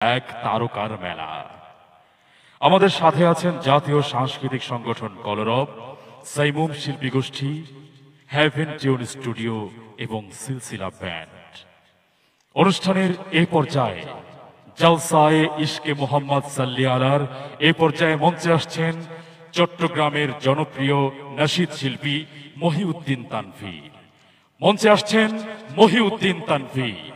এক তারকার মেলা। আমাদের সাথে আছেন জাতীয় সাংস্কৃতিক সংগঠন কলরব, সাইমুম শিল্পী গোষ্ঠী, হেভেন টিউন স্টুডিও এবং সিলসিলা ব্যান্ড। অনুষ্ঠানের এই পর্যায়ে জলসায়ে ইশকে মোহাম্মদ সাল্লি আলার এই পর্যায়ে মঞ্চে আসছেন চট্টগ্রামের জনপ্রিয় নাশিদ শিল্পী মহিউদ্দিন তানভীর। মঞ্চে আসছেন মহিউদ্দিন তানভীর।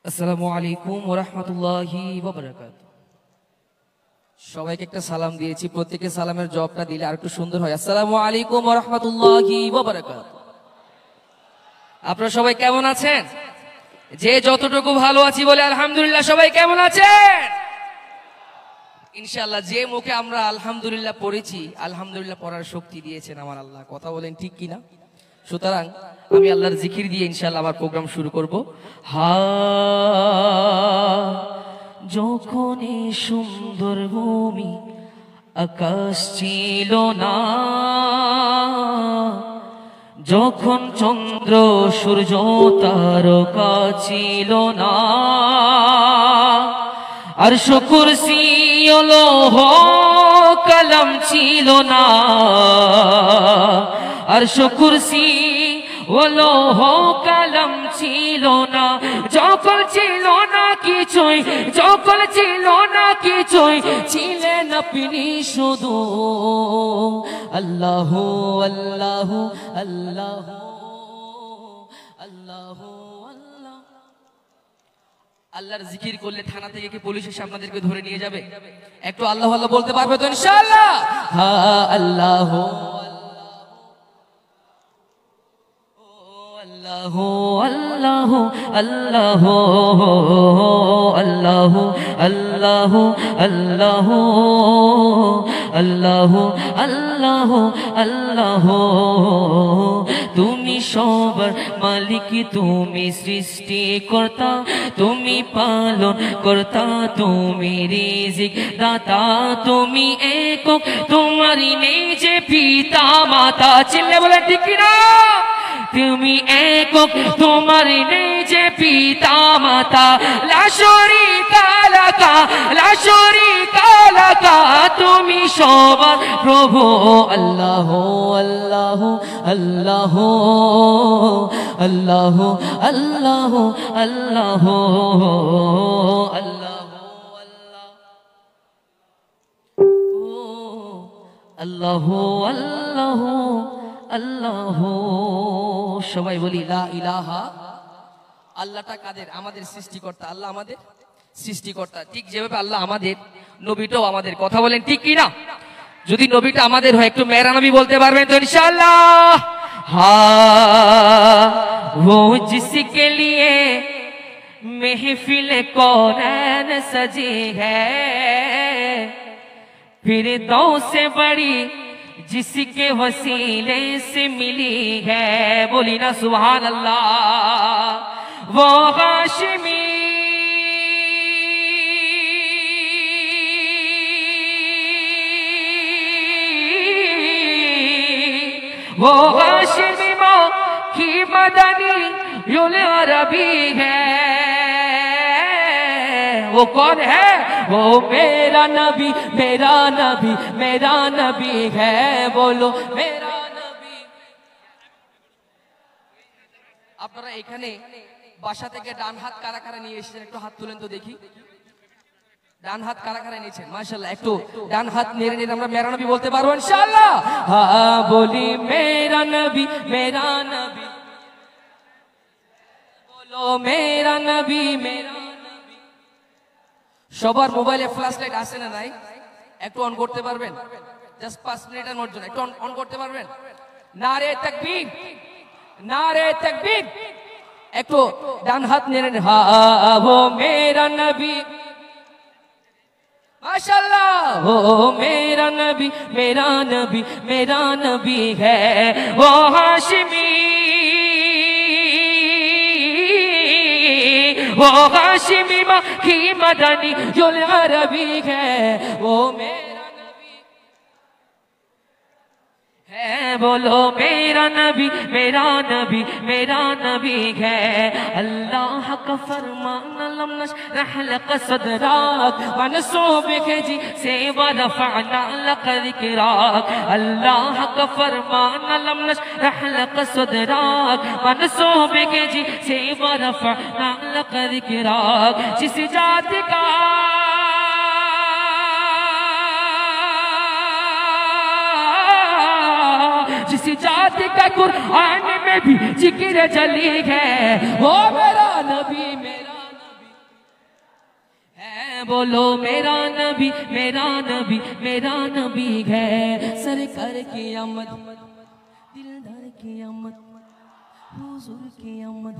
আসসালামু আলাইকুম ওয়া রাহমাতুল্লাহি ওয়া বারাকাতুহু। সবাইকে একটা সালাম দিয়েছি, প্রত্যেককে সালামের জবাবটা দিলে আর একটু সুন্দর হয়। আসসালামু আলাইকুম ওয়া রাহমাতুল্লাহি ওয়া বারাকাতুহু। আপনারা সবাই কেমন আছেন? যে যতটুকু ভালো আছি বলে আলহামদুলিল্লাহ। সবাই কেমন আছেন? ইনশাআল্লাহ যে মুখে আমরা আলহামদুলিল্লাহ পড়েছি, আলহামদুলিল্লাহ পড়ার শক্তি দিয়েছেন আমার আল্লাহ। কথা বলেন ঠিক কিনা? সুতরাং আমি আল্লাহর জিকির দিয়ে ইনশাআল্লাহ আমার প্রোগ্রাম শুরু করব। যখন এই সুন্দর ভূমি আকাশ ছিল না, যখন চন্দ্র সূর্য তারকা ছিল না, আরশ কুরসি লৌহ কলম ছিল না, আরশ কুরসি লৌহ কলম ছিল না, যখন ছিল না কিছুই, যখন ছিল না কিছুই, ছিলেন আপনি শুধু। আল্লাহ আল্লাহ আল্লাহ আল্লাহ আল্লাহ। আল্লাহর জিকির করলে থানা থেকে কি পুলিশ এসে আপনাদেরকে ধরে নিয়ে যাবে? একটু আল্লাহ আল্লাহ বলতে পারবে তো ইনশাআল্লাহ? হ্যাঁ, আল্লাহ আল্লাহ আল্লাহ আল্লাহ আল্লাহ আল্লাহ আল্লাহ আল্লাহ আল্লাহ আল্লাহ। তুমি সবার মালিক, তুমি সৃষ্টিকর্তা, তুমি পালন কর্তা, তুমি রিজিক দাতা, তুমি একক, তোমারই নেই যে পিতা মাতা। চিল্লে বলে ঠিক কিনা? তুমি একক, তোমার নেই যে পিতা মাতা, লা শারীকা লাকা, লা শারীকা লাকা, তুমি সবার প্রভু। আল্লাহ আল্লাহ আল্লাহ আল্লাহ আল্লাহ আল্লাহ আল্লাহ আল্লাহ আল্লাহ। সবাই বলি লা ইলাহা। আল্লাহটা কাদের? আমাদের সৃষ্টিকর্তা। আল্লাহ আমাদের সৃষ্টিকর্তা। ঠিক যেভাবে আল্লাহ আমাদের, নবীটাও আমাদের। কথা বলেন ঠিক কি না? যদি নবীটা আমাদের হয়, একটু মেরা নবী বলতে পারবেন তো ইনশাআল্লাহ? वो जिसके लिए महफिल कौन सजी है, फिरदौस से बड़ी जिसके वसीले से मिली है। बोली ना सुभान अल्लाह। वो हाशिमी, वो हाशिमी माँ की मदनी युल अरबी है। वो कौन है? वो मेरा नबी, मेरा नबी, मेरा नबी है। बोलो मेरा नबी। আপনারা এখানে বাসা থেকে ডান হাত কারা কারা নিয়ে এসেছেন? একটু হাত তুলেন তো দেখি। ডান হাত কারা কারা নিয়েছেন? মাশাআল্লাহ। একটু ডান হাত নেড়ে নেড়ে আমরা মেরা নবী বলতে পারবো ইনশাআল্লাহ? হ্যাঁ, বলি মেরা নবী, মেরা নবী, বলো মেরা নবী, মেরা। সবার মোবাইলে ফ্ল্যাশ লাইট আছে না নাই? একটু অন করতে পারবেন? জাস্ট 5 মিনিটের জন্য একটু অন করতে পারবেন? নারে তাকবীর, নারে তাকবীর। একটু ডান হাত নেড়ে নেন। হা ও মেরা নবী, माशाअल्लाह। वो मेरा नबी, मेरा नबी, मेरा नबी है। वो हाशिमी, वो हाशिमी मक्की मदनी जुल अरबी है, वो मेरा नबी है। बोलो मेरा नबी मेरा नबी मेरा नबी है। अल्लाह का फरमान लम नशरह लक सदरक मनसूबिक जी से वरफअना लक ज़िक्रक। अल्लाह का फरमान लम नशरह लक सदरक मनसूबिक जी से वरफअना लक ज़िक्रक। जिस जाति का जिस जाति का कुरान में भी जिक्र जली है, वो मेरा नबी है। बोलो मेरा नबी मेरा नबी मेरा नबी है। सरकार की आमद, दिलदार की आमद, हुजूर की आमद,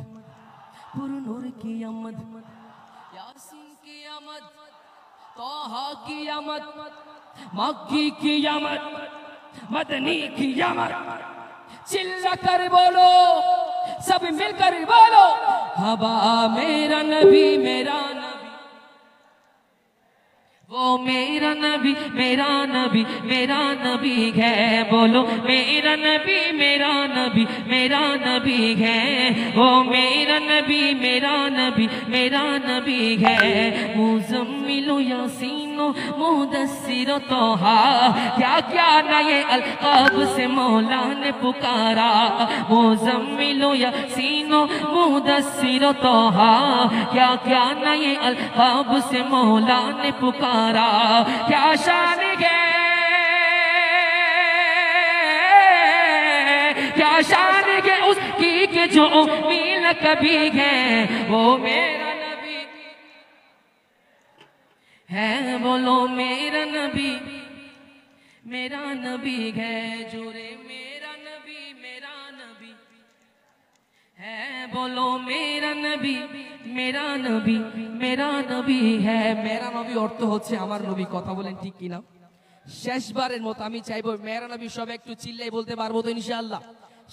पुरनूर की आमद, यासीन की आमद, तोहा की आमद, मक्की की आमद, मदनी की आमद। चिल्ला कर बोलो, सब मिलकर बोलो, हवा मेरा नबी मेरा नबी, वो मेरा नबी मेरा नबी मेरा नबी है। बोलो मेरा नबी मेरा नबी मेरा नबी है, वो मेरा नबी मेरा नबी मेरा नबी है। मुज़म्मिलो यासीनो मुदस्सिरो तोहा, क्या क्या नए अलक़ाब से मौला ने पुकारा। मुज़म्मिलो यासीनो मुदस्सिरो तोहा, क्या क्या नए अलक़ाब से मौला ने पुकारा। क्या शान है, क्या शान है उसकी के जो मील कभी है, वो मेरा नबी है। बोलो मेरा नबी मेरा नबी है। जोरे मेरा नबी है। बोलो मेरा नबी मेरा नबी मेरा नबी है। मेरा নবী অর্থ হচ্ছে আমার নবী। কথা বলেন ঠিক কি না? শেষবারের মতো আমি চাইবো মেরা নবী সবাই একটু চিল্লাই বলতে পারবো তো ইনশাআল্লাহ?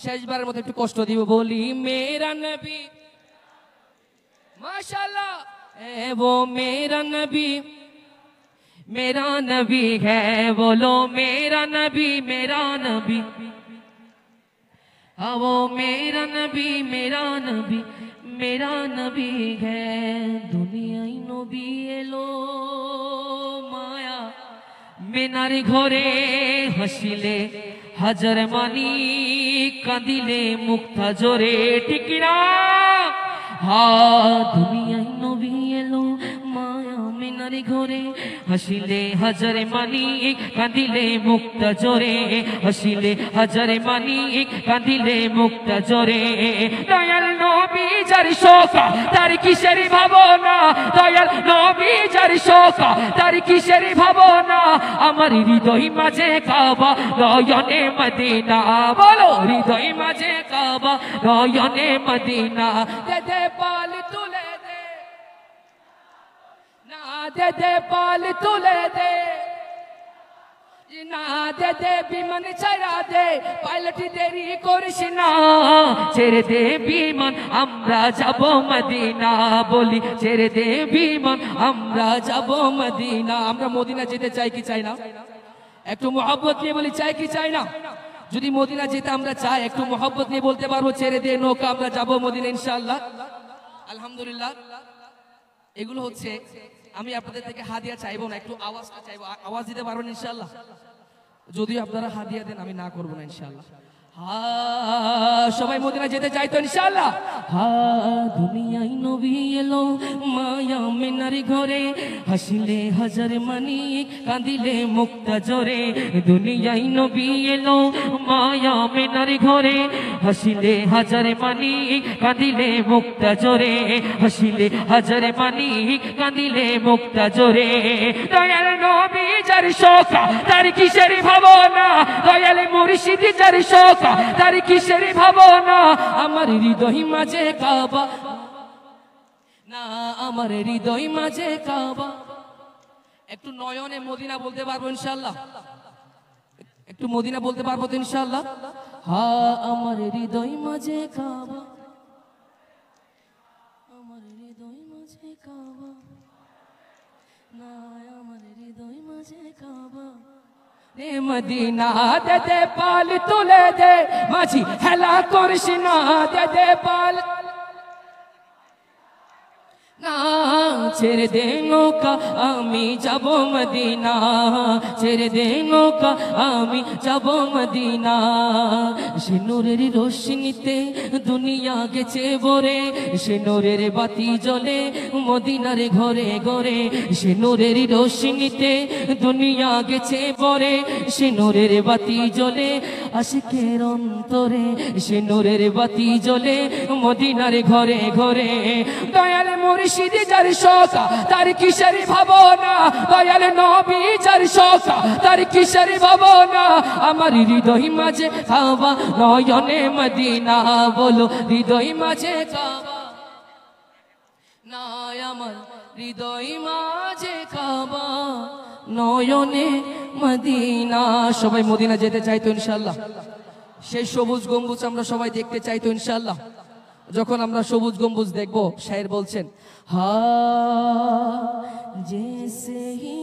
শেষবারের মতো একটু কষ্ট দিব, বলি মেরা নবী माशाअल्लाह है, वो मेरा नबी है। बोलो मेरा नबी वो मेरा नबी मेरा नबी है। दुनियाई नबी एलो माया मेनारी घरे, हसिले हाजार मानी कांदिले मुक्ता जोरे, ठीक ना? हाँ दुनियाई नबी एलो माया मेनारी घरे, हसिले हाजार मानी कांदिले मुक्ता जोरे, हसिले हाजार मानी कांदिले मुक्ता जोरे। दयाल नबी जार शोका तार किसेर भावना, दयाल नबी जार शोका तार किसेर भावना। আমার হৃদয় মাঝে কাবা নয়নে মদিনা, বলো হৃদয় মাঝে কাবা নয়নে মদিনা। দে দে পাল তুলে দে না, দে দে পাল তুলে দে না, দে দে বিমান ছাড়া দে, পাইলট দেরি করিস না। ছেড়ে দে বিমান আমরা যাব মদিনা, বলি ছেড়ে দে বিমান আমরা যাব মদিনা। আমরা মদিনা যেতে চাই কি চাই না? একটু মোহাব্বত নিয়ে বলি চাই কি চাই না? যদি মদিনা যেতে আমরা চাই, একটু মোহাব্বত নিয়ে বলতে পারবো ছেড়ে দে নৌকা আমরা যাব মদিনা ইনশাআল্লাহ। আলহামদুলিল্লাহ। এগুলো হচ্ছে আমি আপনাদের থেকে হাদিয়া চাইবো না, একটু আওয়াজটা চাইবো। আওয়াজ দিতে পারবেন ইনশাআল্লাহ? যদি আপনারা হাদিয়া দেন আমি না করবো না ইনশাআল্লাহ। সবাই মদিনা যেতে চাই তো ইনশাআল্লাহ? দুনিয়ায় নবী এলো মায়া মিনারি ঘরে, হাসিলে হাজার মানি কাঁদিলে মুক্তা জোরে। দুনিয়ায় নবী এলো মায়া মিনারি ঘরে, হাসিলে হাজার মানি কাঁদিলে মুক্তা জোরে, হাসিলে হাজার মানি কাঁদিলে মুক্তা জোরে। দয়াল নবী যার শোকা তার কিসের ভাবনা, দয়াল মুর্শিদ যার শোকা তার কিসের ভাবনা। আমার হৃদয় মাঝে কাবা না, আমার হৃদয় মাঝে কাবা। একটু নয়নে মদিনা বলতে পারবো ইনশাআল্লাহ? একটু মদিনা বলতে পারবো তো ইনশাআল্লাহ? হ্যাঁ আমার হৃদয় মাঝে কাবা, আমার হৃদয় মাঝে নাই আমার হৃদয় মাঝে কাবা রে মদিনা দে দে পাল তুলে দে মাঝি হেলা করিস না দে দে পাল না ছেড়ে দে নৌকা আমি যাব মদিনা ছেড়ে দে নৌকা আমি যাব মদিনা সে নূরের রোশনীতে দুনিয়া গেছে ভরে সে নূরের বাতি জ্বলে মদিনার ঘরে ঘরে সে নূরের রোশনীতে দুনিয়া গেছে ভরে সে নূরের বাতি জ্বলে আশিকের অন্তরে সে নূরের বাতি জ্বলে মদিনার ঘরে ঘরে দয়াল মুর্শিদ যার শোকা তার কিশোরী ভাবনা দয়াল নবী যার শোকা তার কিশোরী ভাবনা আমার হৃদয় মাঝে কাবা নয়নে মদিনা বলো হৃদয় মাঝে কাবা নাই আমার হৃদয় মাঝে কাবা নয়নে মদিনা সবাই মদিনা যেতে চাইতো ইনশাআল্লাহ সেই সবুজ গম্বুজ আমরা সবাই দেখতে চাইতো ইনশাআল্লাহ যখন আমরা সবুজ গম্বুজ দেখবো শায়ের বলছেন হা জैसे ही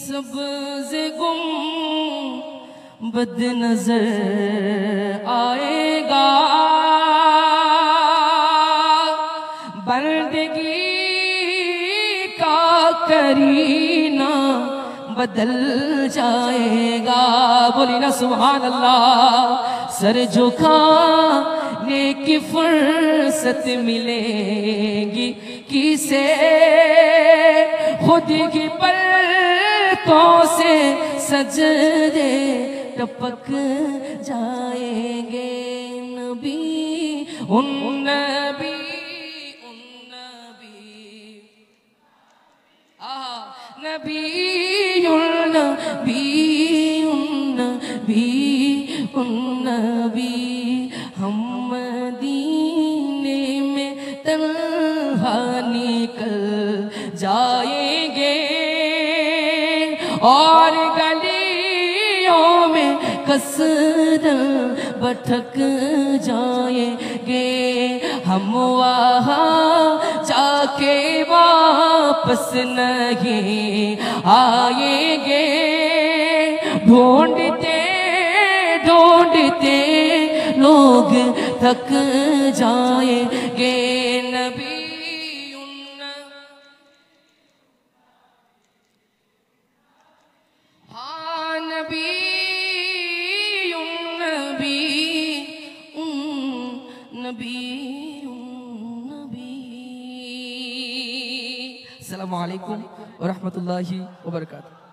सब्ज़ गुंबद नजर आएगा बंदगी का करीना बदल जाएगा बोली ना सुभान अल्लाह सर झुकाने की फुर्सत मिलेगी किसे खुद की पलकों से सजदे टपक जाएंगे नबी उन नबी नबी नबी हम मदीने में तन्हा निकल जाएंगे और गलियों में कसरत भटक जाएंगे हम वहाँ जाके वापस नहीं आएंगे ढूंढते ढूंढते लोग थक जाएंगे नबी हाँ नबी नबी नबी नबी अस्सलामु अलैकुम व रहमतुल्लाहि व बरकातुहू।